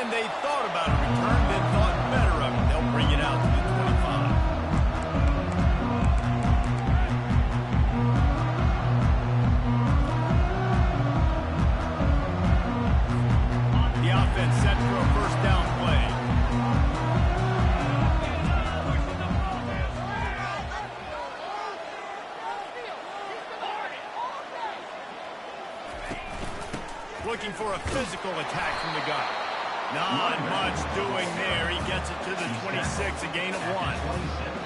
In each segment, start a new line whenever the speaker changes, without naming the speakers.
when they thought about a return, then thought better of it. They'll bring it out to the 25. The offense set for a first down play. Looking for a physical attack from the gun. Not much doing there. He gets it to the 26, a gain of 1.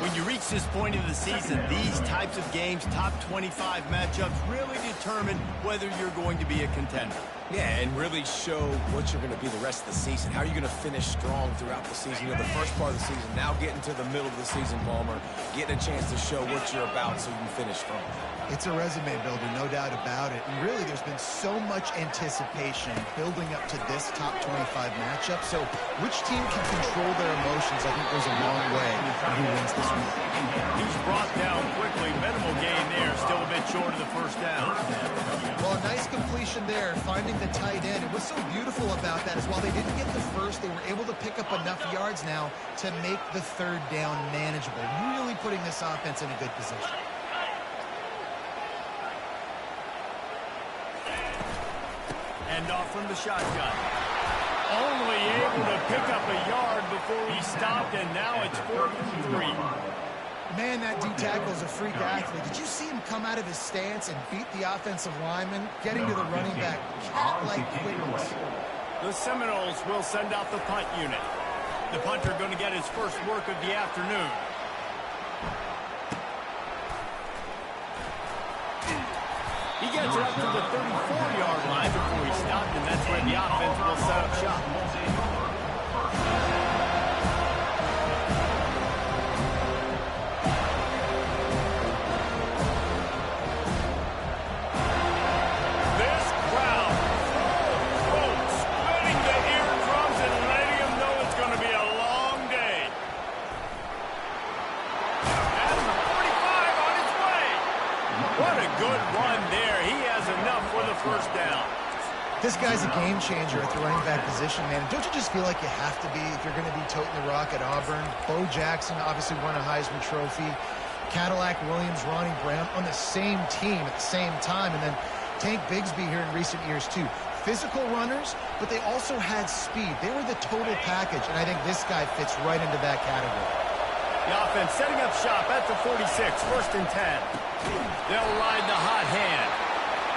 When you reach this point of the season, these types of games, top 25 matchups, really determine whether you're going to be a contender.
Yeah, and really show what you're going to be the rest of the season. How are you going to finish strong throughout the season? You know, the first part of the season, now getting to the middle of the season, Palmer, getting a chance to show what you're about so you can finish strong.
It's a resume builder, no doubt about it. And really, there's been so much anticipation building up to this top 25 matchup. So which team can control their emotions, I think, goes a long way in who wins this week.
He's brought down quickly. Minimal gain there. Still a bit short of the first down.
Well, a nice completion there, finding the tight end. And what's so beautiful about that is while they didn't get the first, they were able to pick up enough yards now to make the third down manageable. Really putting this offense in a good position.
End off from the shotgun. Only able to pick up a yard before he stopped, and now it's 4th and 3.
Man, that D tackle is a freak athlete. Did you see him come out of his stance and beat the offensive lineman, getting to the running back? Cat-like quickness.
The Seminoles will send out the punt unit. The punter going to get his first work of the afternoon. He gets it up to the 34-yard line before he stopped, and that's where the offense will set up shop. This crowd, folks, splitting the eardrums and letting them know it's going to be a long day. And the 45 on its way. What a good run there. He has enough for the first down.
This guy's a game changer at the running back position, man. Don't you just feel like you have to be if you're going to be toting the rock at Auburn? Bo Jackson obviously won a Heisman Trophy. Cadillac Williams, Ronnie Brown on the same team at the same time. And then Tank Bigsby here in recent years, too. Physical runners, but they also had speed. They were the total package, and I think this guy fits right into that category.
The offense setting up shop at the 46, 1st and 10. They'll ride the hot hand.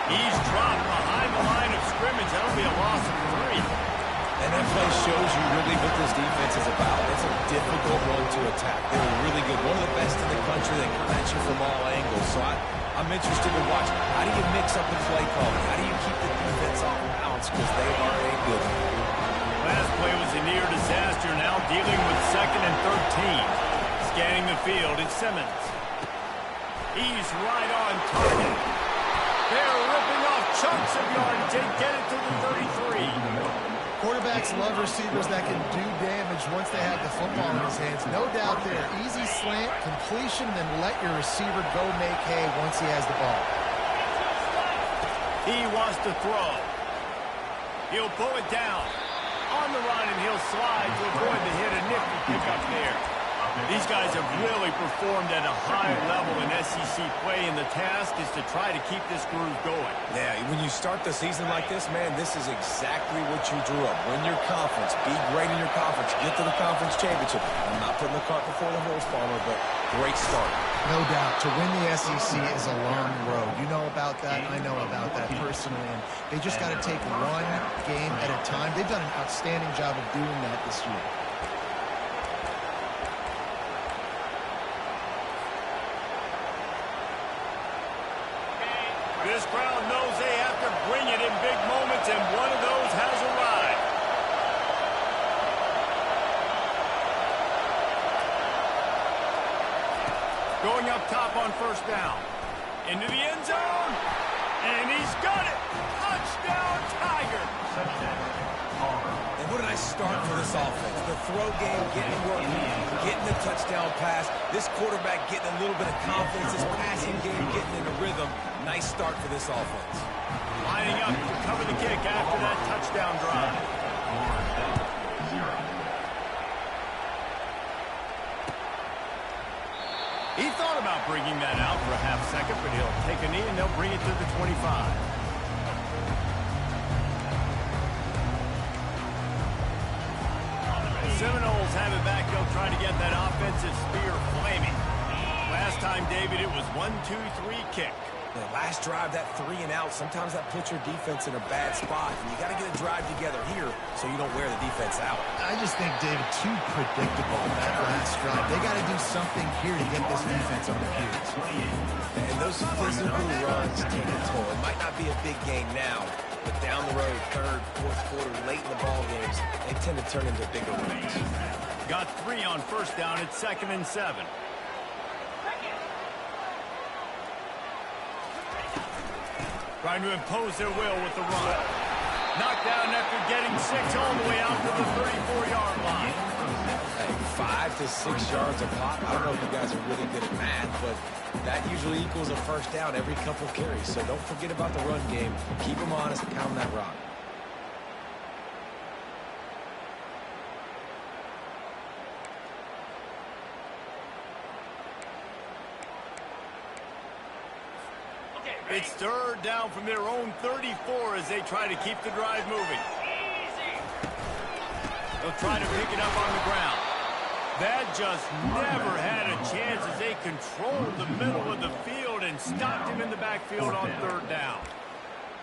He's dropped behind the line of scrimmage. That'll be a loss of 3.
And that play shows you really what this defense is about. It's a difficult run to attack. They were really good. One of the best in the country. They come at you from all angles. So I'm interested to watch. How do you mix up the play calling? How do you keep the defense off balance? Because they are a good one.
Last play was a near disaster. Now dealing with 2nd and 13. Scanning the field, it's Simmons. He's right on target. They're ripping off chunks of yardage and get it to the 33.
Quarterbacks love receivers that can do damage once they have the football in his hands. No doubt there. Easy slant, completion, then let your receiver go make hay once he has the ball.
He wants to throw. He'll pull it down. On the run, and he'll slide to avoid the hit. A nickel pickup there. These guys have really performed at a high level in SEC play, and the task is to try to keep this groove going.
Yeah, when you start the season like this, man, this is exactly what you drew up. Win your conference. Be great in your conference. Get to the conference championship. I'm not putting the cart before the horse, Palmer, but great start.
No doubt. To win the SEC is a long road. You know about that. I know about that personally. And they just got to take one game at a time. They've done an outstanding job of doing that this year.
This crowd knows they have to bring it in big moments, and one of those has arrived. Going up top on first down. Into the end zone. And he's got it. Touchdown, Tigers.
And what a nice start for this offense. The throw game, getting working, getting the touchdown pass. This quarterback getting a little bit of confidence. This passing game getting in a rhythm. Nice start for this offense.
Lining up to cover the kick after that touchdown drive. He thought about bringing that out for a half second, but he'll take a knee and they'll bring it to the 25. The Seminoles have it back. They'll try to get that offensive spear flaming. Last time, David, it was 1-2-3 kick.
The last drive, that 3 and out, sometimes that puts your defense in a bad spot. And you got to get a drive together here so you don't wear the defense out.
I just think, David, too predictable in that last drive. They got to do something here to get this defense on their heels.
And those physical runs take a toll. It might not be a big game now, but down the road, third, fourth quarter, late in the ball games, they tend to turn into bigger runs.
Got 3 on first down. It's 2nd and 7. Trying to impose their will with the run. Knocked down after getting 6 all the way out to the 34-yard line.
Hey, 5 to 6 yards a pop. I don't know if you guys are really good at math, but that usually equals a first down every couple carries. So don't forget about the run game. Keep them honest, pound that rock.
It's 3rd down from their own 34 as they try to keep the drive moving. They'll try to pick it up on the ground. That just never had a chance as they controlled the middle of the field and stopped him in the backfield on 3rd down.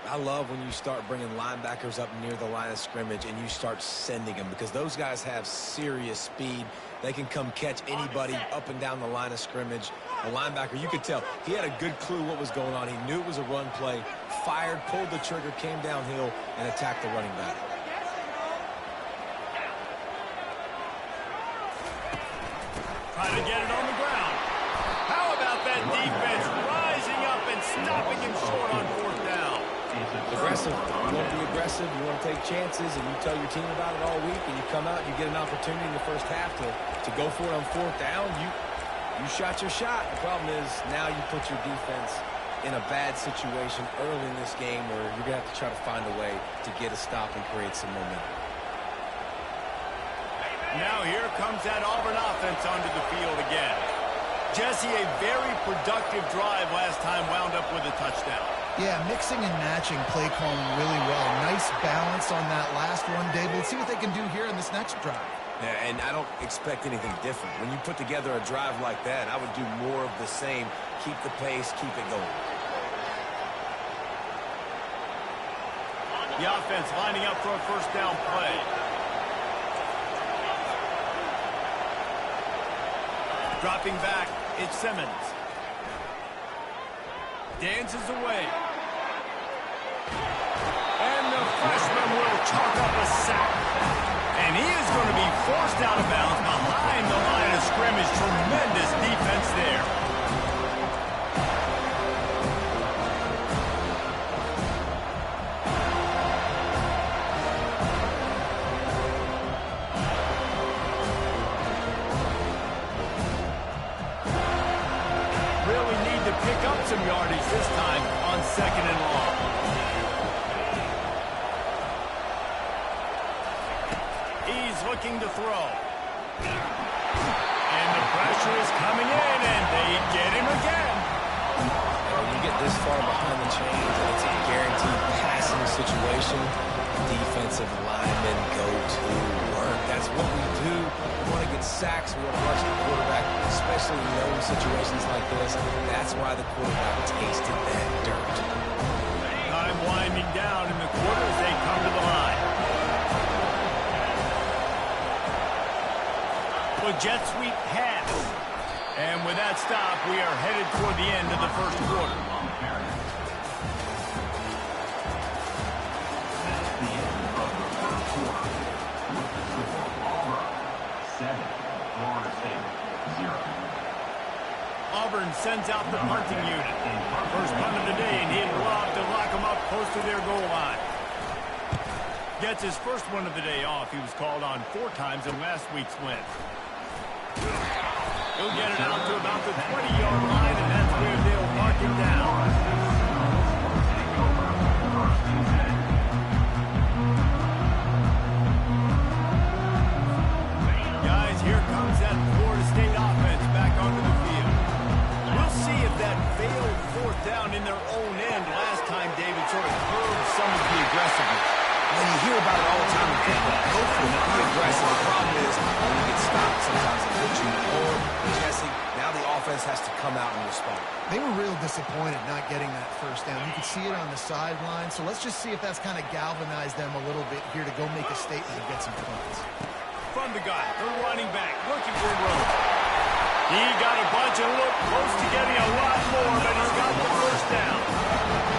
I love when you start bringing linebackers up near the line of scrimmage and you start sending them because those guys have serious speed. They can come catch anybody up and down the line of scrimmage. A linebacker, you could tell, he had a good clue what was going on. He knew it was a run play, fired, pulled the trigger, came downhill, and attacked the running back.
Trying to get it on the ground. How about that defense rising up and stopping him short on 4th down?
Aggressive. You want to be aggressive, you want to take chances, and you tell your team about it all week, and you come out and you get an opportunity in the first half to go for it on 4th down. You shot your shot. The problem is now you put your defense in a bad situation early in this game where you're going to have to try to find a way to get a stop and create some momentum.
Now here comes that Auburn offense onto the field again. Jesse, a very productive drive last time wound up with a touchdown.
Yeah, mixing and matching play calling really well. Nice balance on that last one, David. Let's see what they can do here in this next drive.
Yeah, and I don't expect anything different. When you put together a drive like that, I would do more of the same. Keep the pace, keep it going.
The offense lining up for a first down play. Dropping back, it's Simmons. Dances away. And the freshman will chalk up a sack. And he is going to be forced out of bounds behind the line of scrimmage. Tremendous defense there. Really need to pick up some yardage this time on 2nd and long. Looking to throw. And the pressure is coming in, and they get him again.
When you get this far behind the chains and it's a guaranteed passing situation, defensive linemen go to work. That's what we do. We want to get sacks. We want to rush the quarterback, especially in those situations like this. That's why the quarterback tasted that dirt.
Time winding down in the quarter as they come to the line. A jet sweep pass. And with that stop, we are headed toward the end of the first quarter. Auburn sends out the punting unit. First punt of the day, and he'll lob to lock them up close to their goal line. Gets his first one of the day off. He was called on 4 times in last week's win. He'll get it out to about the 20-yard line, and that's where they'll mark him down. some of the aggressiveness.
And you hear about it all the time in football. Go for it, be aggressive. The problem is when you get stopped, sometimes it puts you or Jesse, now the offense has to come out and respond.
They were real disappointed not getting that first down. You could see it on the sideline. So let's just see if that's kind of galvanized them a little bit here to go make a statement and get some points.
From the gun, the running back looking for room. He got a bunch and looked close to getting a lot more, but he's got the first down.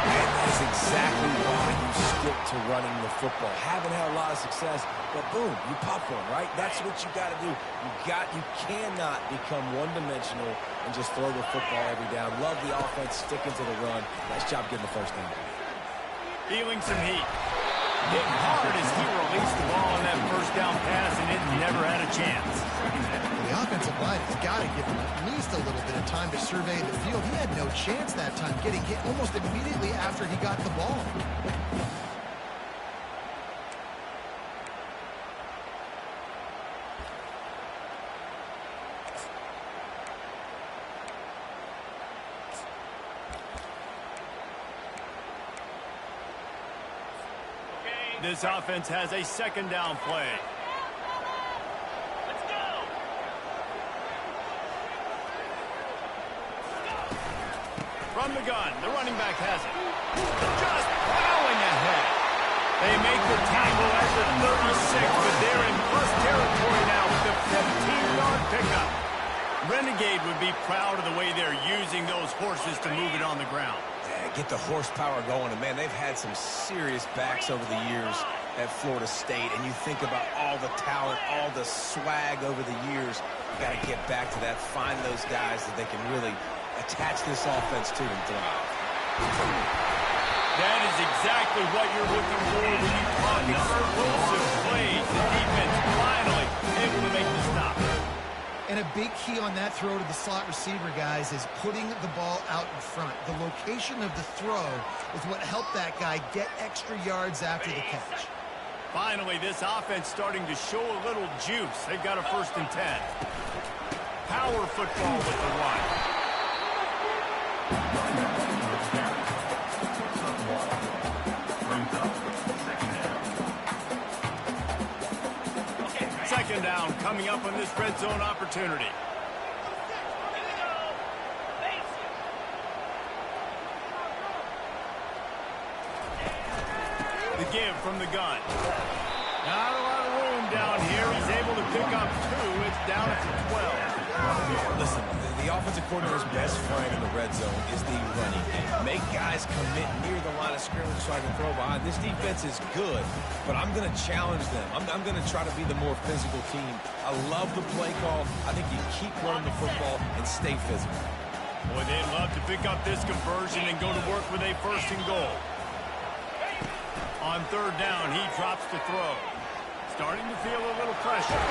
And that's exactly why you stick to running the football. Haven't had a lot of success, but boom, you pop one, right? That's what you got to do. You cannot become one-dimensional and just throw the football every down. Love the offense sticking to the run. Nice job getting the first down.
Feeling some heat. Hitting hard as he released the ball on that first down pass, and it never had a chance.
The offensive line has got to give him at least a little bit of time to survey the field. He had no chance that time, getting hit almost immediately after he got the ball.
This offense has a second down play. Let's go! From the gun, the running back has it. Just plowing ahead. They make the tackle at the 36, but they're in plus territory now with the 15-yard pickup. Renegade would be proud of the way they're using those horses to move it on the ground.
Get the horsepower going, and man, they've had some serious backs over the years at Florida State, and you think about all the talent, all the swag over the years. You got to get back to that, find those guys that they can really attach this offense to and thrive.
That is exactly what you're looking for when you talk explosive plays. The defense finally able to make the stop.
And a big key on that throw to the slot receiver, guys, is putting the ball out in front. The location of the throw is what helped that guy get extra yards after the catch.
Finally, this offense starting to show a little juice. They've got a 1st and 10. Power football with the run. Second down coming up on this red zone opportunity. The give from the gun. Not a lot of room down here. He's able to pick up 2. It's down at the 12.
Listen, the offensive coordinator's best friend in the red zone is the running game. Make guys commit near the line of scrimmage so I can throw behind. This defense is good, but I'm going to challenge them. I'm going to try to be the more physical team. I love the play call. I think you keep running the football and stay physical.
Boy, they'd love to pick up this conversion and go to work with a 1st and goal. On 3rd down, he drops the throw. Starting to feel a little pressure.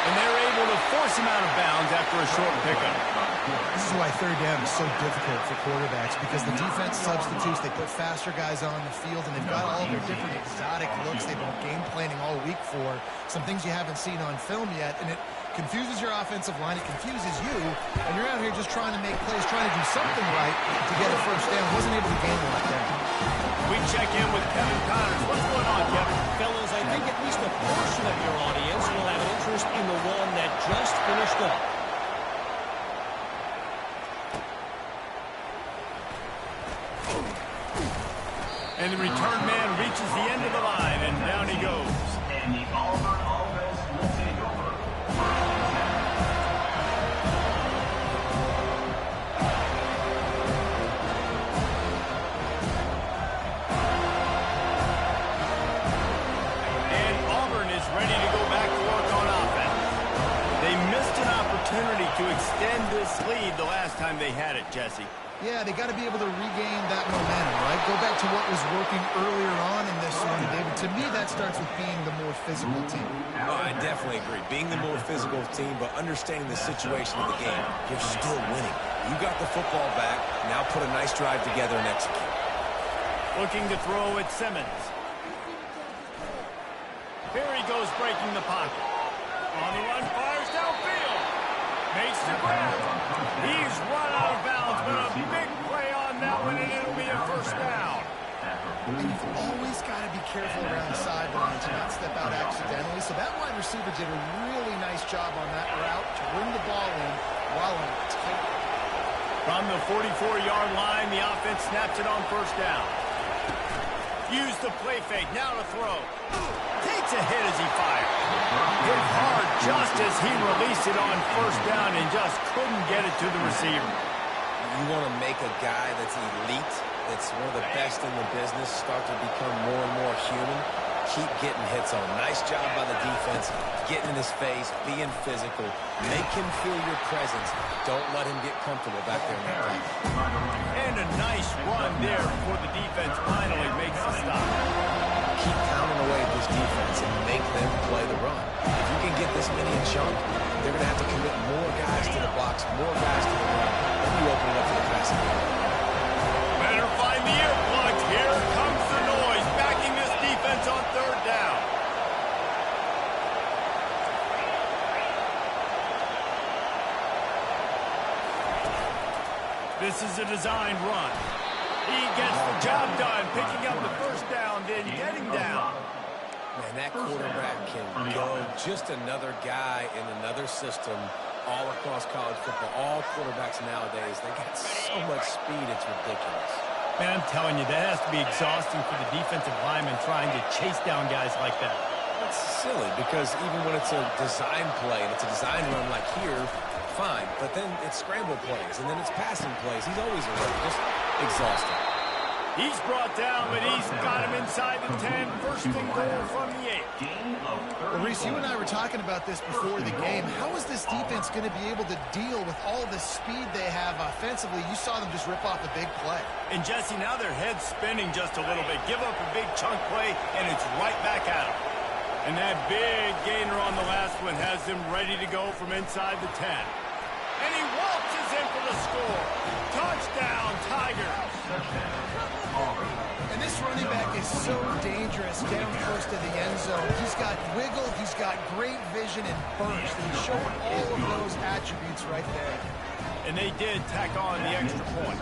And they're able to force him out of bounds after a short pickup.
This is why 3rd down is so difficult for quarterbacks, because the defense substitutes. They put faster guys on the field, and they've got all their different exotic looks they've been game planning all week for. Some things you haven't seen on film yet, and it confuses your offensive line. It confuses you, and you're out here just trying to make plays, trying to do something right to get a 1st down. Wasn't able to gain a lot there.
We check in with Kevin Connors. What's going on, Kevin?
Fellas, I think at least a portion of your audience will have an interest in the one that just finished up.
And the return man reaches the end of the line, and down he goes.
And the Auburn offense will take over.
And Auburn is ready to go back to work on offense. They missed an opportunity to extend this lead the last time they had it, Jesse.
Yeah, they got to be able to regain that momentum, right? Go back to what was working earlier on in this one, David. To me, that starts with being the more physical team.
Oh, I definitely agree. Being the more physical team, but understanding the situation of the game. You're still winning. You got the football back. Now put a nice drive together and execute.
Looking to throw at Simmons. Here he goes breaking the pocket. On the run, fires downfield. Makes the grab. He's run out of bounds, but a big play on that one, and it'll be a 1st down.
And you've always got to be careful around the sideline to not step out accidentally. So that wide receiver did a really nice job on that route to bring the ball in while on a tight.
From the 44-yard line, the offense snaps it on first down. Use the play fake. Now to throw. Takes a hit as he fires. Hit hard just as he released it on first down and just couldn't get it to the receiver.
You want to make a guy that's elite, that's one of the best in the business, start to become more and more human. Keep getting hits on him. Nice job by the defense, getting in his face, being physical. Make him feel your presence. Don't let him get comfortable back there in that line.
And a nice run there before the defense finally makes the stop.
Keep pounding away at this defense and make them play the run. If you can get this many in chunk, they're going to have to commit more guys to the box, more guys to the run. Then you open it up for the passing game.
Better find the earplugs. Here comes the noise, backing this defense on third down. This is a designed run. He gets the job done, picking up the first down, then getting down.
Man, that quarterback can go. Just another guy in another system all across college football. All quarterbacks nowadays, they got so much speed, it's ridiculous.
Man, I'm telling you, that has to be exhausting for the defensive lineman trying to chase down guys like that.
That's silly because even when it's a design play and it's a design run like here, fine. But then it's scramble plays and then it's passing plays. He's always around. Just exhausting.
He's brought down, but he's got him inside the 10. First and goal from the 8.
Well, Reese, you and I were talking about this before the game. How is this defense going to be able to deal with all the speed they have offensively? You saw them just rip off a big play.
And, Jesse, now their head's spinning just a little bit. Give up a big chunk play, and it's right back at them. And that big gainer on the last one has them ready to go from inside the 10. And he waltzes in for the score. Touchdown, Tigers.
And this running back is so dangerous down close to the end zone. He's got wiggle, he's got great vision and burst. And he's showing all of those attributes right there.
And they did tack on the extra point.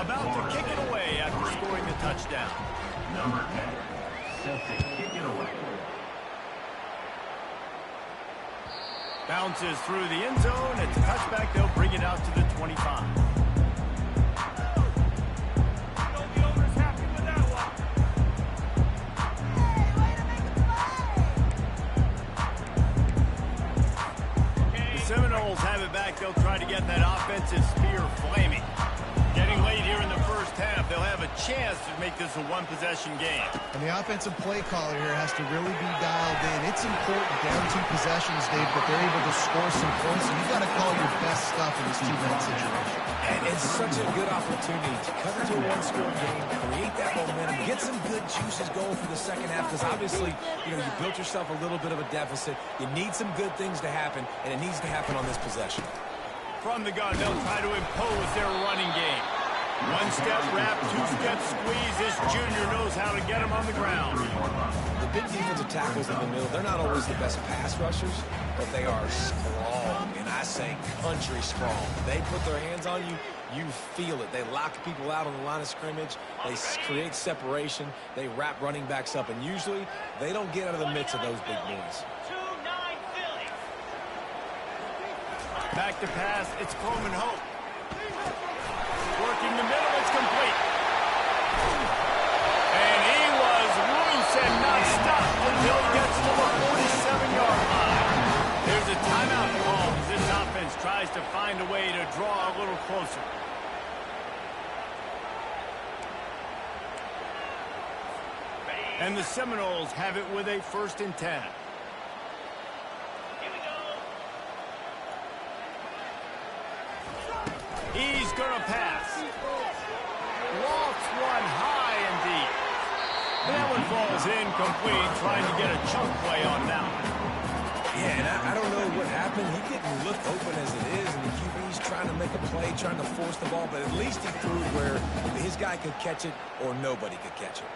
About to kick it away after scoring the touchdown.
Number 10, set to kick it away.
Bounces through the end zone. It's a touchback. They'll bring it out to the 25. Seminoles have it back. They'll try to get that offensive spear flaming. Getting late here in the first half, they'll have a chance to make this a one-possession game.
And the offensive play caller here has to really be dialed in. It's important down 2 possessions, Dave, that they're able to score some points. And you've got to call your best stuff in this 2-minute situation.
And it's such a good opportunity to cut into a one-score game, create that momentum, get some good juices going for the second half because obviously, you built yourself a little bit of a deficit. You need some good things to happen, and it needs to happen on this possession.
From the gun, they'll try to impose their running game. One-step wrap, 2-step squeeze. This junior knows how to get him on the ground.
The big defensive tackles in the middle, they're not always the best pass rushers, but they are strong, and I say country strong. They put their hands on you, you feel it. They lock people out on the line of scrimmage. They create separation. They wrap running backs up, and usually they don't get out of the midst of those big boys.
Back to pass, it's Coleman Hope. Working the middle, it's complete. And he was loose and not stopped until he gets to the 47-yard line. There's a timeout call as this offense tries to find a way to draw a little closer. And the Seminoles have it with a 1st and 10. He's going to pass. Lofts one high and deep. That one falls incomplete, trying to get a chunk play on that one.
Yeah, and I don't know what happened. He didn't look open as it is, and the QB's trying to make a play, trying to force the ball, but at least he threw it where his guy could catch it or nobody could catch it.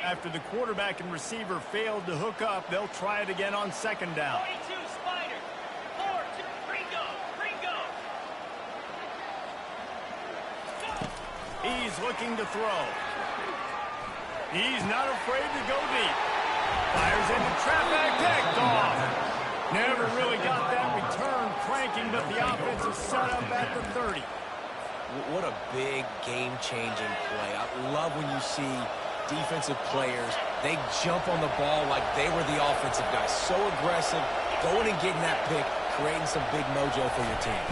After the quarterback and receiver failed to hook up, they'll try it again on 2nd down. He's looking to throw. He's not afraid to go deep. Fires into traffic, picked off. Never really got that return cranking, but the offense is set up at the 30.
What a big game-changing play. I love when you see defensive players, they jump on the ball like they were the offensive guys. So aggressive, going and getting that pick, creating some big mojo for your team.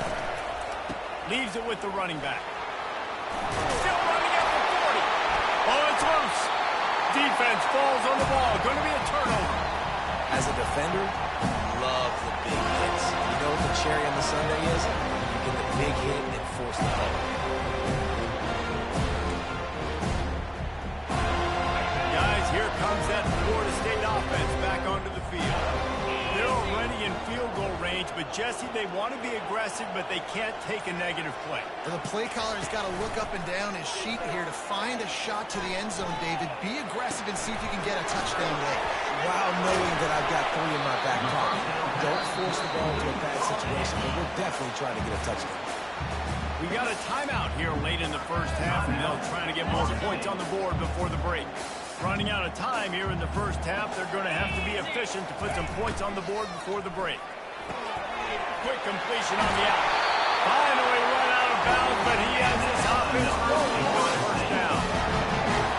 Leaves it with the running back. Still running at the 40. Oh, it's loose. Defense falls on the ball. Going to be a turnover.
As a defender, love the big hits. You know what the cherry on the sundae is? You get the big hit and force the ball.
Guys, here comes that Florida State offense back onto the field. They're already in field goal range, but Jesse, they want to be aggressive, but they can't take a negative play.
Well, the play caller's got to look up and down his sheet here to find a shot to the end zone, David. Be aggressive and see if you can get a touchdown late.
While knowing that I've got 3 in my back pocket. Don't force the ball into a bad situation, but we're definitely trying to get a touchdown.
We got a timeout here late in the first half, and they'll try to get more points on the board before the break. Running out of time here in the first half, they're going to have to be efficient to put some points on the board before the break. Quick completion on the out. Finally run out of bounds, but he has his offense rolling for the first down.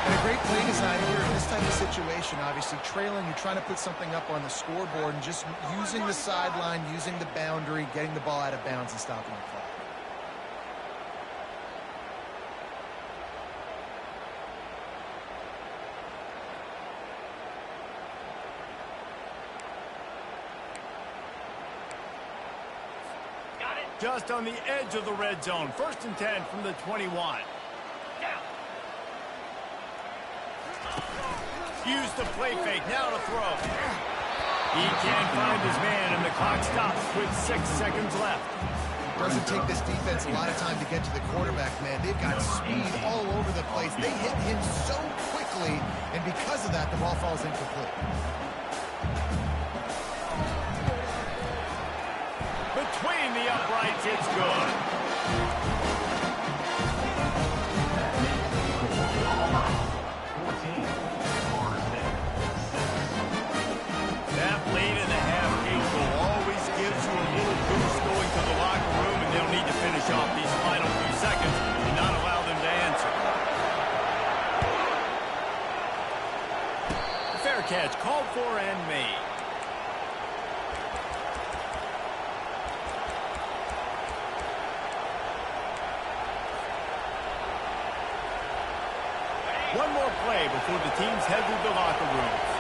And a great play design here in this type of situation. Obviously, trailing, you're trying to put something up on the scoreboard and just using the sideline, using the boundary, getting the ball out of bounds and stopping the clock.
Just on the edge of the red zone. 1st and 10 from the 21. Use the play fake. Now to throw. He can't find his man, and the clock stops with 6 seconds left.
Doesn't take this defense a lot of time to get to the quarterback, man. They've got speed all over the place. They hit him so quickly, and because of that, the ball falls incomplete.
Between the uprights, it's good. That lead in the half gate goal always gives you a little boost going to the locker room, and they'll need to finish off these final few seconds and not allow them to answer. Fair catch called for and made. One more play before the teams head to the locker rooms.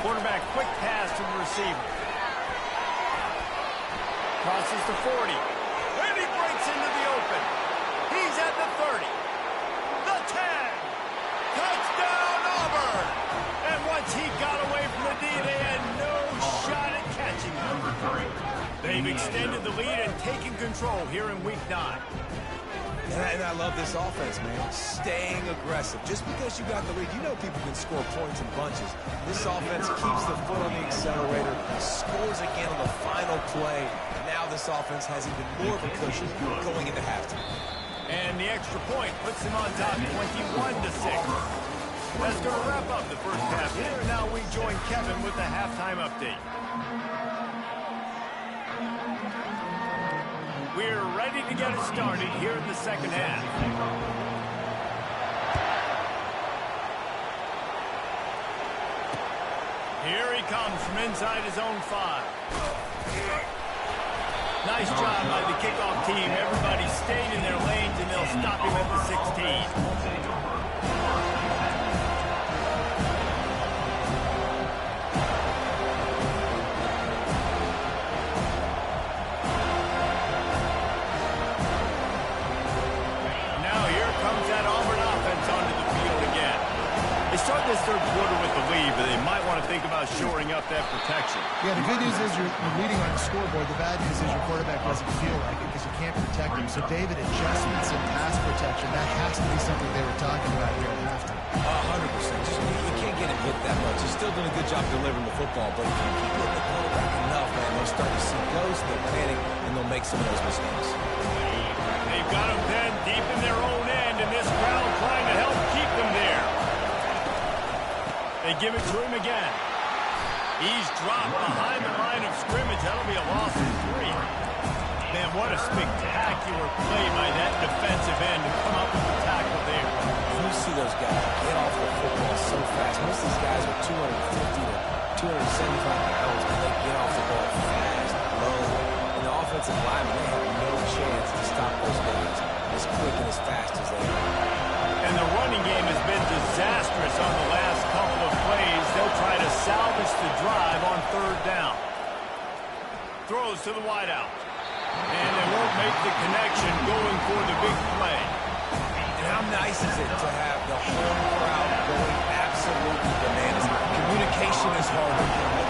Quarterback quick pass to the receiver. Crosses the 40. And he breaks into the open. He's at the 30. The 10. Touchdown Auburn. And once he got away from the D, they had no shot at catching him. They've extended the lead and taken control here in Week 9.
And I love this offense, man. Staying aggressive. Just because you got the lead, you know people can score points in bunches. This offense keeps the foot on the accelerator, scores again on the final play. And now this offense has even more of a cushion going into halftime.
And the extra point puts them on top 21-6. That's going to wrap up the first half here. And now we join Kevin with the halftime update. We're ready to get it started here in the second half. Here he comes from inside his own 5. Nice job by the kickoff team. Everybody stayed in their lanes, and they'll stop him at the 16. Start this third quarter with the lead, but they might want to think about shoring up that protection.
Yeah, the good news is you're leading on the scoreboard. The bad news is your quarterback doesn't feel like it because you can't protect him. So, David, adjustments in pass protection, that has to be something they were talking about here at halftime.
100%. You can't get him hit that much. He's still doing a good job delivering the football, but if you keep hitting the quarterback enough, man, those start to see ghosts, they'll panic, and they'll make some of those mistakes.
They've got them then deep in their own end, and this crowd trying to help keep them there. They give it to him again. He's dropped behind the line of scrimmage. That'll be a loss of 3. Man, what a spectacular play by that defensive end to come up with the tackle there.
You see those guys get off the football so fast. Most of these guys are 250 to 275 pounds, and they get off the ball fast, low. And the offensive linemen, they have no chance to stop those guys as quick and as fast as they are.
And the running game has been disastrous on the last couple of plays. They'll try to salvage the drive on 3rd down. Throws to the wideout. And they won't make the connection going for the big play.
And how nice is it to have the home crowd going absolutely bananas? Communication is harder.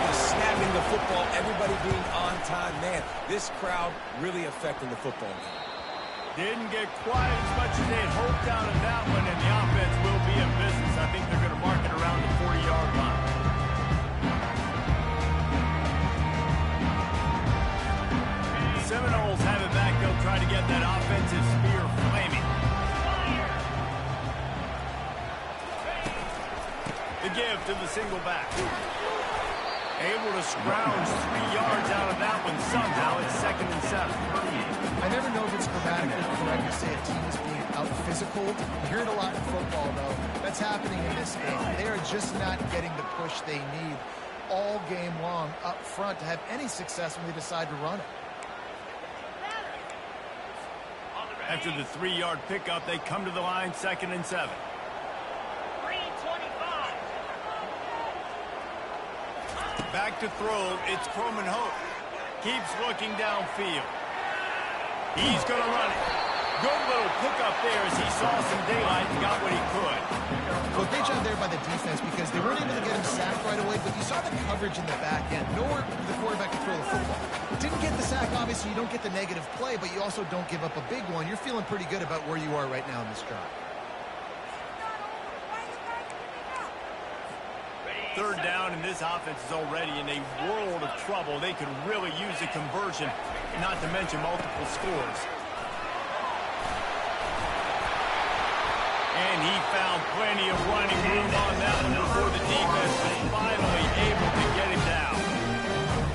Just snapping the football, everybody being on time. Man, this crowd really affecting the football game.
Didn't get quite as much as they had hoped out of that one, and the offense will be in business. I think they're going to mark it around the 40-yard line. The Seminoles have it back. They'll try to get that offensive spear flaming. The give to the single back. Able to scrounge 3 yards out of that one somehow. It's 2nd and 7.
I never know if it's grammatically correct to say a team is being out-physical. You hear it a lot in football, though. That's happening in this game. They are just not getting the push they need all game long up front to have any success when they decide to run it.
After the 3-yard pickup, they come to the line, 2nd and 7. Back to throw, it's Croman Hope. Keeps looking downfield. He's going to run it. Good little pickup there as he saw some daylight and got what he could.
Well, great job there by the defense because they weren't able to get him sacked right away, but you saw the coverage in the back end. Nowhere for the quarterback to throw the football. Didn't get the sack, obviously. You don't get the negative play, but you also don't give up a big one. You're feeling pretty good about where you are right now in this drive.
3rd down, and this offense is already in a world of trouble. They could really use a conversion, not to mention multiple scores. And he found plenty of running room on that one before the defense was finally able to get him down.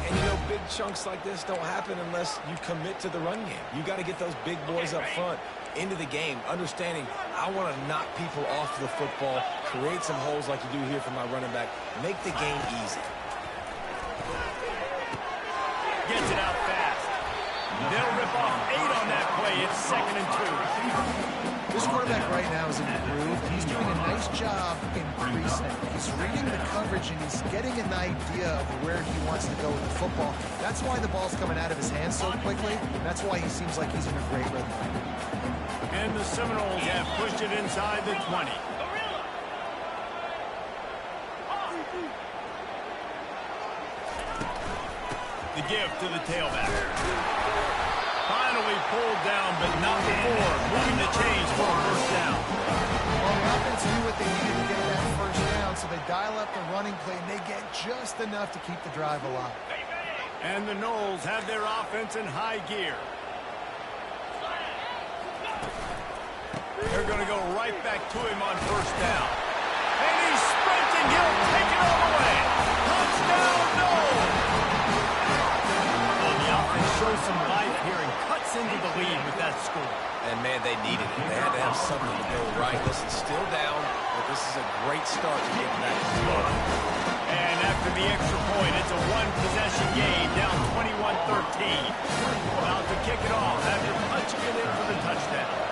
And you know, big chunks like this don't happen unless you commit to the run game. You got to get those big boys up front into the game, understanding I want to knock people off the football, create some holes like you do here for my running back, make the game easy.
Gets it out fast. They'll rip off 8 on that play. It's 2nd and 2.
This quarterback right now is in the groove, and he's doing a nice job increasing it. He's reading the coverage, and he's getting an idea of where he wants to go with the football. That's why the ball's coming out of his hands so quickly. That's why he seems like he's in a great rhythm.
And the Seminoles have pushed it inside the 20. The give to the tailback. Finally pulled down, but not before moving the chains for a 1st down.
Well, the offense knew what they needed to get that 1st down, so they dial up the running play, and they get just enough to keep the drive alive.
And the Noles have their offense in high gear. They're going to go right back to him on 1st down. And he's sprinting. He'll take it all the way. Touchdown, Noles! Well, the offense shows some life here and cuts into the lead with that score.
And, man, they needed it. They had to have something to go right. Listen, still down, but this is a great start to get back to the ball.
And after the extra point, it's a 1-possession game, down 21-13. About to kick it off after punching it in for the touchdown.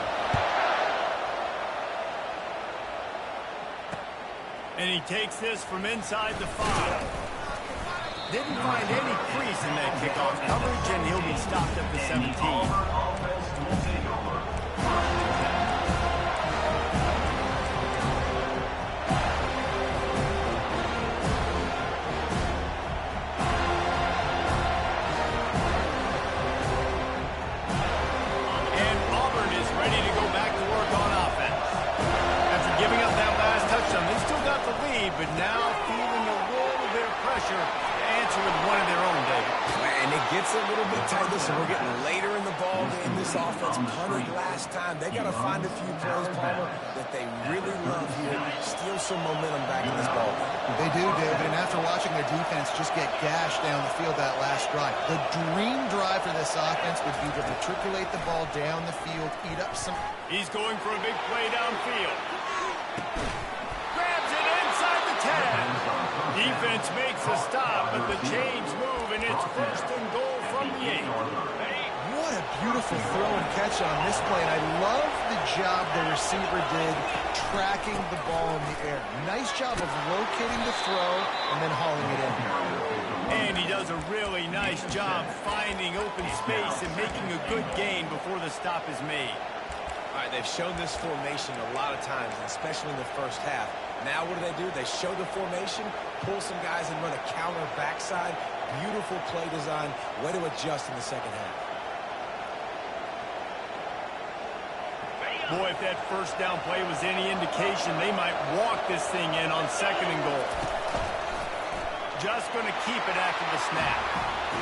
And he takes this from inside the 5. Didn't find any crease in that kickoff coverage, and he'll be stopped at the 17.
And they gets a little bit tight. Listen, we're getting later in the ball game. This offense punted last time. They got to find a few plays, Palmer, that they really love here. Steal some momentum back in this ball game.
They do, David, and after watching their defense just get gashed down the field that last drive, the dream drive for this offense would be to matriculate the ball down the field, eat up some...
He's going for a big play downfield. Grabs it inside the 10. Defense makes a stop, but the chains move, and it's first and goal from the 8.
What a beautiful throw and catch on this play, and I love the job the receiver did tracking the ball in the air. Nice job of locating the throw and then hauling it in.
And he does a really nice job finding open space and making a good gain before the stop is made.
All right, they've shown this formation a lot of times, especially in the first half. Now what do? They show the formation, pull some guys and run a counter backside. Beautiful play design. Way to adjust in the second half.
Boy, if that first down play was any indication, they might walk this thing in on second and goal. Just going to keep it after the snap.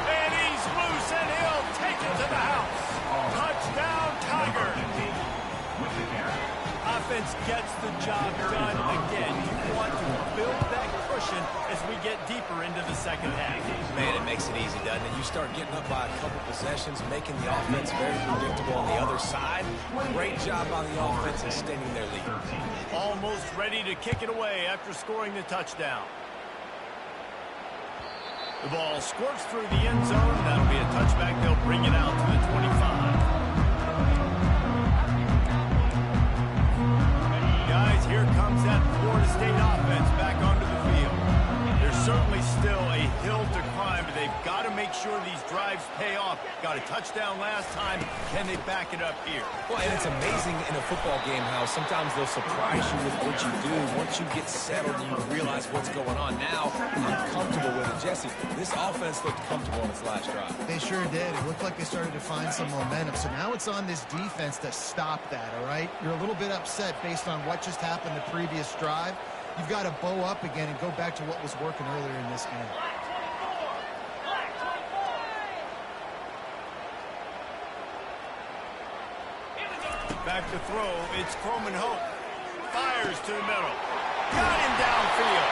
And he's loose, and he'll take it to the house. Touchdown, Tiger. Offense gets the job done again. You want to build that cushion as we get deeper into the second half.
Man, it makes it easy, doesn't it? You start getting up by a couple possessions, making the offense very predictable on the other side. Great job on the offense extending their lead.
Almost ready to kick it away after scoring the touchdown. The ball squirts through the end zone. That'll be a touchback. They'll bring it out to the 25. Guys, here comes that Florida State offense back onto the field. There's certainly still a hill to climb, but they've got to make sure these drives pay off. Got a touchdown last time. Can they back it up here?
Well, and it's amazing in a football game how sometimes they'll surprise you with what you do. Once you get settled and you realize what's going on now, I'm comfortable with it. Jesse, this offense looked comfortable on its last drive.
They sure did. It looked like they started to find some momentum. So now it's on this defense to stop that, all right? You're a little bit upset based on what just happened the previous drive. You've got to bow up again and go back to what was working earlier in this game.
Back to throw. It's Coleman Hope. Fires to the middle. Got him downfield.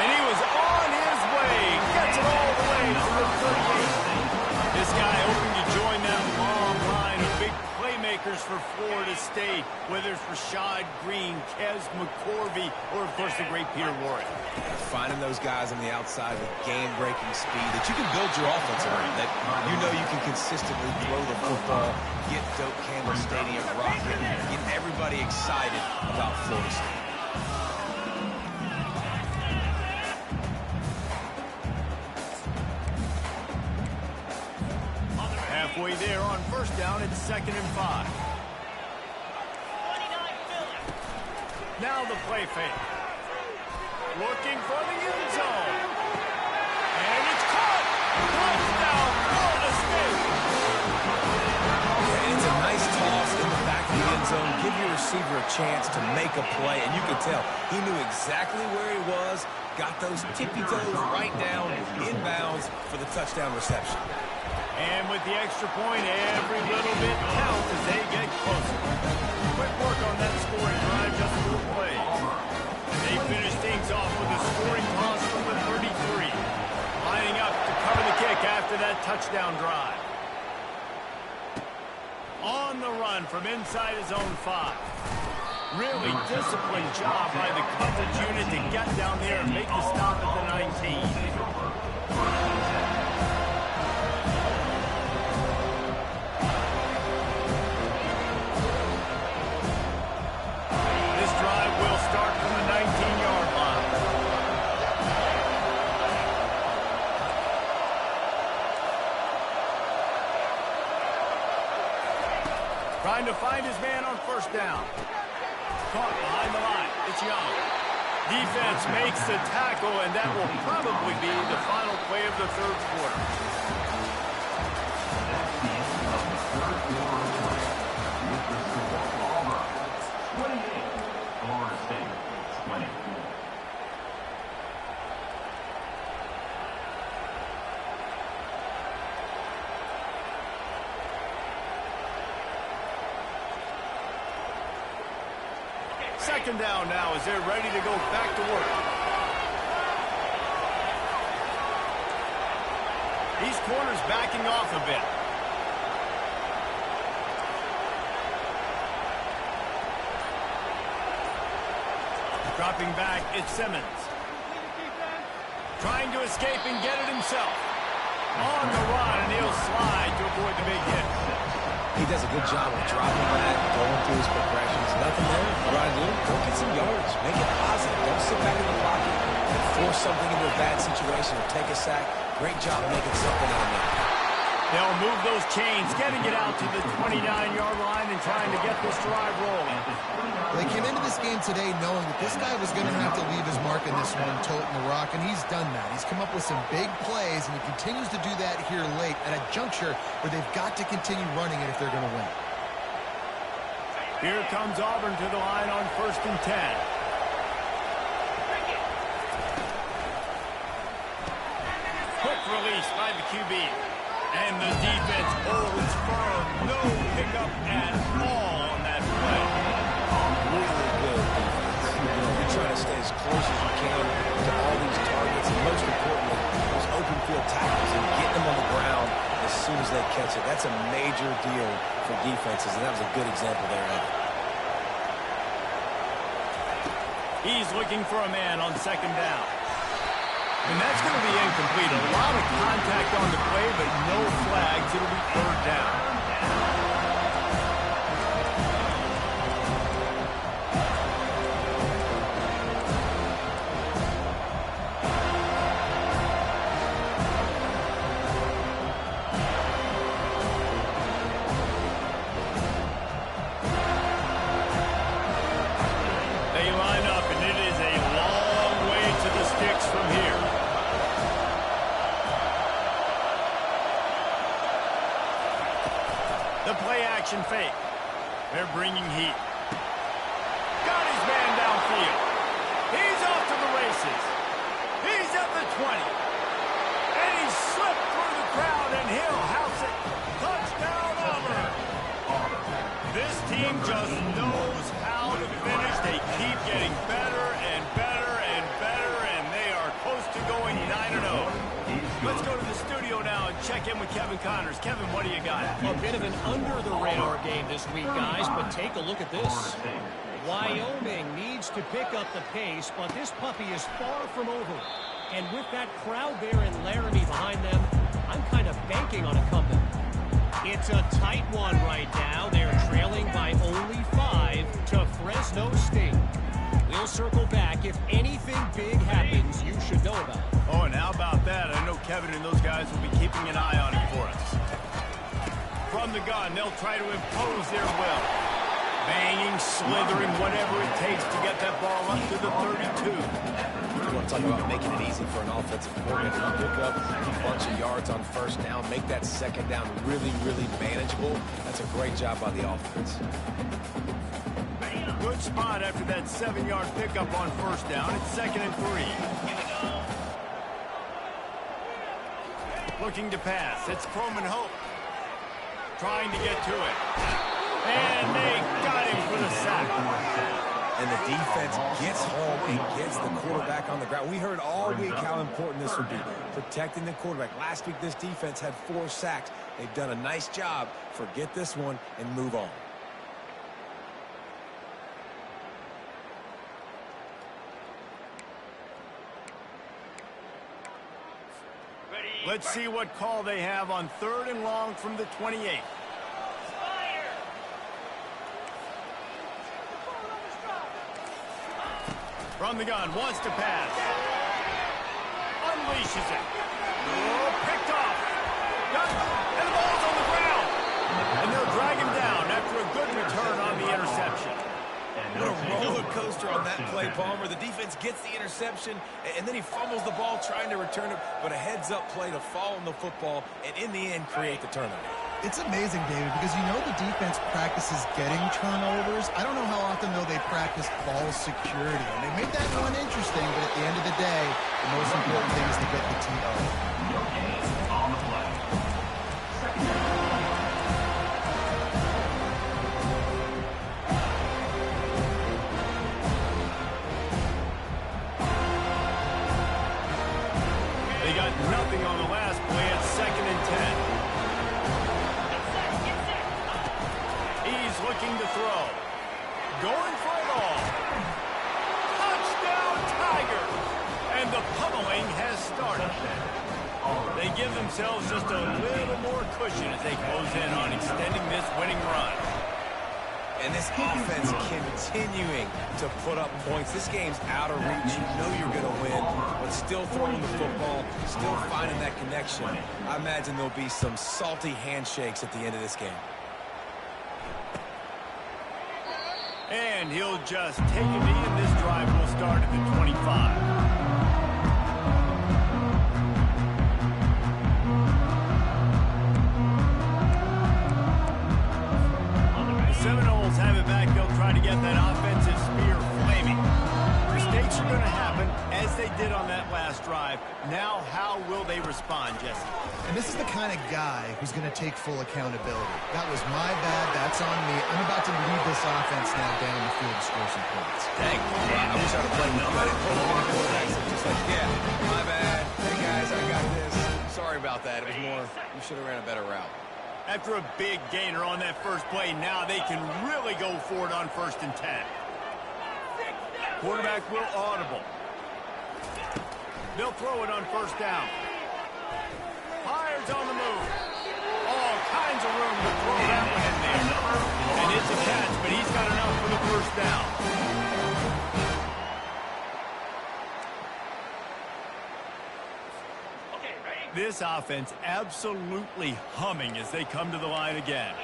And he was on his way. Gets it all the way to the 38. This guy hoping to join that long line of big playmakers for Florida State, whether it's Rashad Green, Kez McCorvey, or, of course, the great Peter Warrick.
Finding those guys on the outside with game-breaking speed that you can build your offense around, that you know you can consistently throw the football, get Doak Campbell Stadium rocking, get everybody excited about Florida State.
Halfway there on first down, it's 2nd and 5. Now the play fake. Looking for the end zone. And it's caught. Touchdown, Florida State.
And it's a nice toss in the back of the end zone. Give your receiver a chance to make a play. And you can tell he knew exactly where he was. Got those tippy toes right down, inbounds for the touchdown reception.
And with the extra point, every little bit counts as they get closer. Quick work on that scoring drive just for the play. They finish things off with a scoring toss from the 33. Lining up to cover the kick after that touchdown drive. On the run from inside his own 5. Really disciplined job by the coverage unit to get down there and make the stop at the 19. This drive will start from the 19-yard line. Trying to find his man on first down. Caught behind the line. It's Young. Defense makes the tackle, and that will probably be the final play of the third quarter.
That's the end of the third quarter of play. With the score, Auburn 28, Florida State 24.
second down now as they're ready to go back to work. These corners backing off a bit. Dropping back, it's Simmons. Trying to escape and get it himself. On the run, and he'll slide to avoid the big hit.
He does a good job of dropping back, going through his progressions. Nothing there. What do I do? Go get some yards. Make it positive. Don't sit back in the pocket and force something into a bad situation or take a sack. Great job making something out of it.
They'll move those chains, getting it out to the 29-yard line and trying to get this drive rolling.
They came into this game today knowing that this guy was going to have to leave his mark in this one, toting the rock, and he's done that. He's come up with some big plays, and he continues to do that here late at a juncture where they've got to continue running it if they're going to win.
Here comes Auburn to the line on 1st and 10. Quick release by the QB. And the defense holds firm. No pickup at all on that play.
Really good defense. You're trying to stay as close as you can to all these targets, and most importantly, those open field tackles and getting them on the ground as soon as they catch it. That's a major deal for defenses, and that was a good example there of it.
He's looking for a man on 2nd down. And that's going to be incomplete. A lot of contact on the play, but no flags. It'll be 3rd down. They line up, and it is a long way to the sticks from here. The play-action fake. They're bringing heat. Got his man downfield. He's off to the races. He's at the 20. And he slipped through the crowd, and he'll house it. Touchdown, Auburn. This team just knows how to finish. They keep getting better and better and better, and they are close to going 9-0. Let's go to the studio now and check in with Kevin Connors. Kevin, what do you got?
A bit of an under-the-radar game this week, guys, but take a look at this. Wyoming needs to pick up the pace, but this puppy is far from over. And with that crowd there in Laramie behind them, I'm kind of banking on a comeback. It's a tight one right now. They're trailing by only 5 to Fresno State. We'll circle back. If anything big happens, you should know about it.
Oh, and how about that? I know Kevin and those guys will be keeping an eye on it for us. From the gun, they'll try to impose their will. Banging, slithering, whatever it takes to get that ball up to the 32.
You want to talk about making it easy for an offensive coordinator. You pick up a bunch of yards on 1st down, make that 2nd down really, really manageable. That's a great job by the offense.
Good spot after that 7-yard pickup on 1st down. It's 2nd and 3. Looking to pass. It's Coleman Hope. Trying to get to it. And they got him for the sack.
And the defense gets home and gets the quarterback on the ground. We heard all week how important this would be, protecting the quarterback. Last week, this defense had 4 sacks. They've done a nice job. Forget this one and move on.
Let's see what call they have on 3rd and long from the 28. From the gun, wants to pass. Unleashes it. Oh, picked off. Got it. And the ball's on the ground. And they'll drag him down after a good return on the interception.
What a roller coaster on that play, Palmer. The defense gets the interception, and then he fumbles the ball trying to return it, but a heads-up play to fall on the football, and in the end, create the turnover.
It's amazing, David, because you know the defense practices getting turnovers. I don't know how often, though, they practice ball security. And they made that one interesting, but at the end of the day, the most important thing is to get the TO.
On the play. 2nd down.
looking to throw. Going for it all. Touchdown, Tigers! And the pummeling has started. They give themselves just a little more cushion as they close in on extending this winning run.
And this offense continuing to put up points. This game's out of reach. You know you're going to win, but still throwing the football, still finding that connection. I imagine there'll be some salty handshakes at the end of this game.
And he'll just take a knee, and this drive will start at the 25. Seminoles have it back. They'll try to get that offensive spear flaming. Mistakes are going to happen as they did on that last drive. Now, how will they respond, Jesse?
And this is the kind of guy who's going to take full accountability. That was my bad. That's on me. I'm about to lead this offense now down the field to score some points.
Dang, I wish I'd have played with that. Just like, yeah, my bad. Hey, guys, I got this. Sorry about that. It was more, you should have ran a better route.
After a big gainer on that first play, now they can really go for it on 1st and 10. Quarterback will audible. They'll throw it on 1st down. Fires on the move. All kinds of room to throw that one in there. And it's a catch, but he's got enough for the 1st down. This offense absolutely humming as they come to the line again.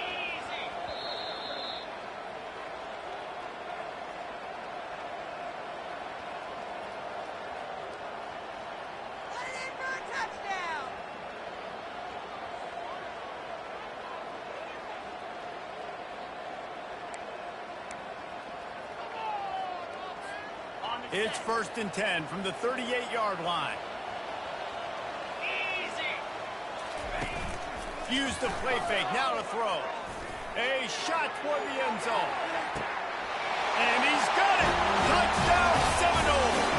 It's 1st and 10 from the 38-yard line. Use the play fake, now to throw. A shot toward the end zone. And he's got it! Touchdown, Seminoles!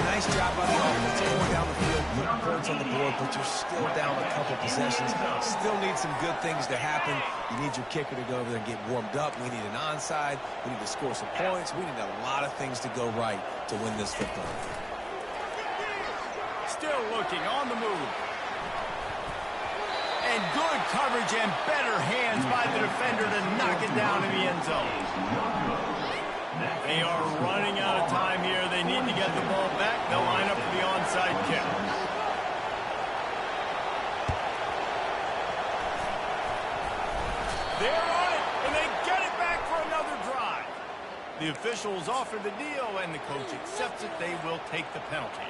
Nice job by the offense, going down the field, putting points on the board, but you're still down a couple possessions. Still need some good things to happen. You need your kicker to go over there and get warmed up. We need an onside. We need to score some points. We need a lot of things to go right to win this football.
Still looking on the move. And good coverage and better hands by the defender to knock it down in the end zone. They are running out of time here. They need to get the ball back. They'll line up for the onside kick. They're on it, and they get it back for another drive. The officials offer the deal, and the coach accepts it. They will take the penalty.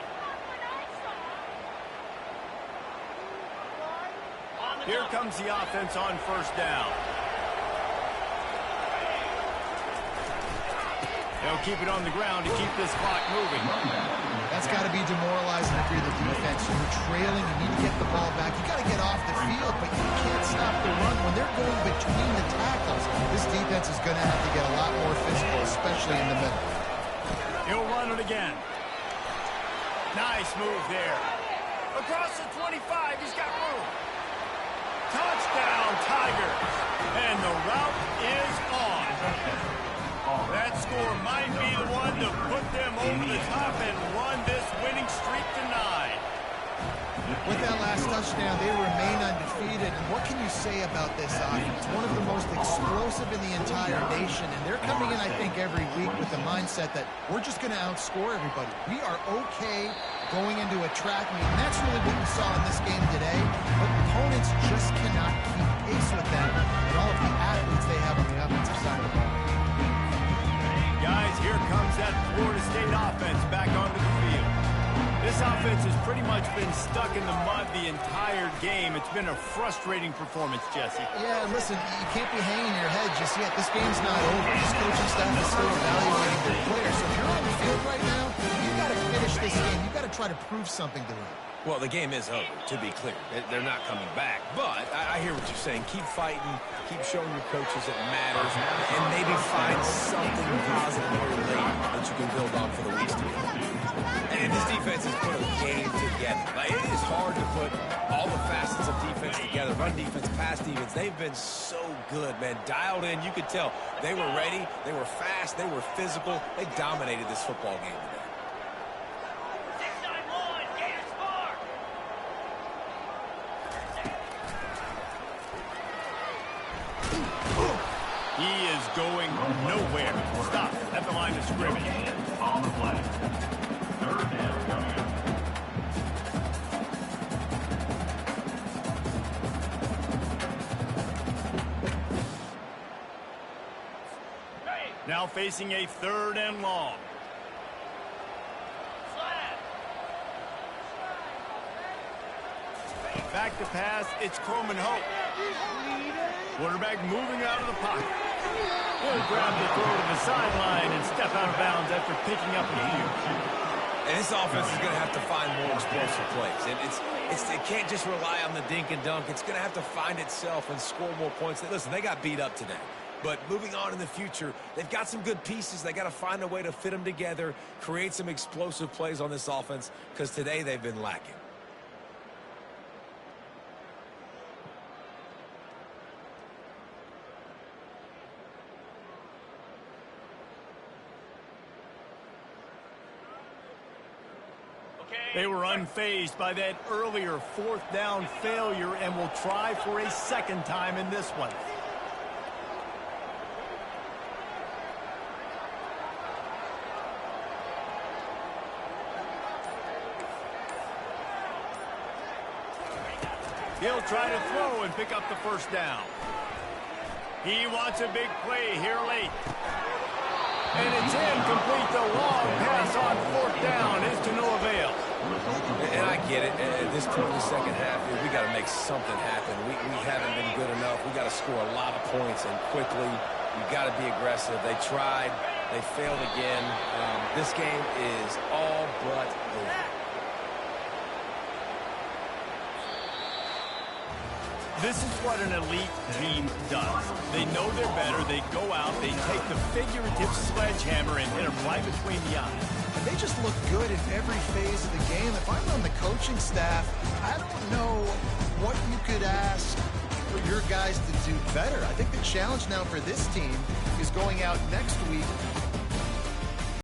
Here comes the offense on 1st down. They'll keep it on the ground to keep this clock moving.
That's got to be demoralizing if you're the defense. You're trailing. You need to get the ball back. You got to get off the field, but you can't stop the run. When they're going between the tackles, this defense is going to have to get a lot more physical, especially in the middle.
He'll run it again. Nice move there. Across the 25, he's got room. Touchdown, Tigers. And the route is on. That score might be the one to put them over the top and run this winning streak to 9.
With that last touchdown, they remain undefeated. And what can you say about this offense? One of the most explosive in the entire nation. And they're coming in, I think, every week with the mindset that we're just going to outscore everybody. We are okay going into a track meet. And that's really what we saw in this game today. But opponents just cannot keep pace with them and all of the athletes they have on the offensive side of the ball.
Guys, here comes that Florida State offense back onto the field. This offense has pretty much been stuck in the mud the entire game. It's been a frustrating performance, Jesse.
Yeah, listen, you can't be hanging your head just yet. This game's not over. This coaching staff is still evaluating their players. So if you're on the field right now, you got to finish this game. You got to try to prove something to them.
Well, the game is over, to be clear. They're not coming back. But I hear what you're saying. Keep fighting. Keep showing your coaches it matters. And maybe find something positive here later that you can build on for the weeks to come. And this defense has put a game together. Like, it is hard to put all the facets of defense together, run defense, pass defense. They've been so good, man. Dialed in, you could tell. They were ready, they were fast, they were physical. They dominated this football game today.
He is going nowhere. Stop at the line of scrimmage.
On the play. Third down coming up.
Now facing a 3rd and long. Back to pass, it's Coleman Hope. Quarterback moving out of the pocket. He'll grab the throw to the sideline and step out of bounds after picking up a few.
And this offense is going to have to find more explosive plays. And it can't just rely on the dink and dunk. It's going to have to find itself and score more points. Listen, they got beat up today. But moving on in the future, they've got some good pieces. They got to find a way to fit them together, create some explosive plays on this offense, because today they've been lacking.
They were unfazed by that earlier 4th down failure and will try for a 2nd time in this one. He'll try to throw and pick up the 1st down. He wants a big play here late. And it's incomplete. The long pass on 4th down is to no avail.
And I get it. At this point in the second half, we got to make something happen. We haven't been good enough. We got to score a lot of points and quickly. We got to be aggressive. They tried. They failed again. This game is all but over.
This is what an elite team does. They know they're better. They go out. They take the figurative sledgehammer and hit them right between the eyes.
And they just look good in every phase of the game. If I'm on the coaching staff, I don't know what you could ask for your guys to do better. I think the challenge now for this team is going out next week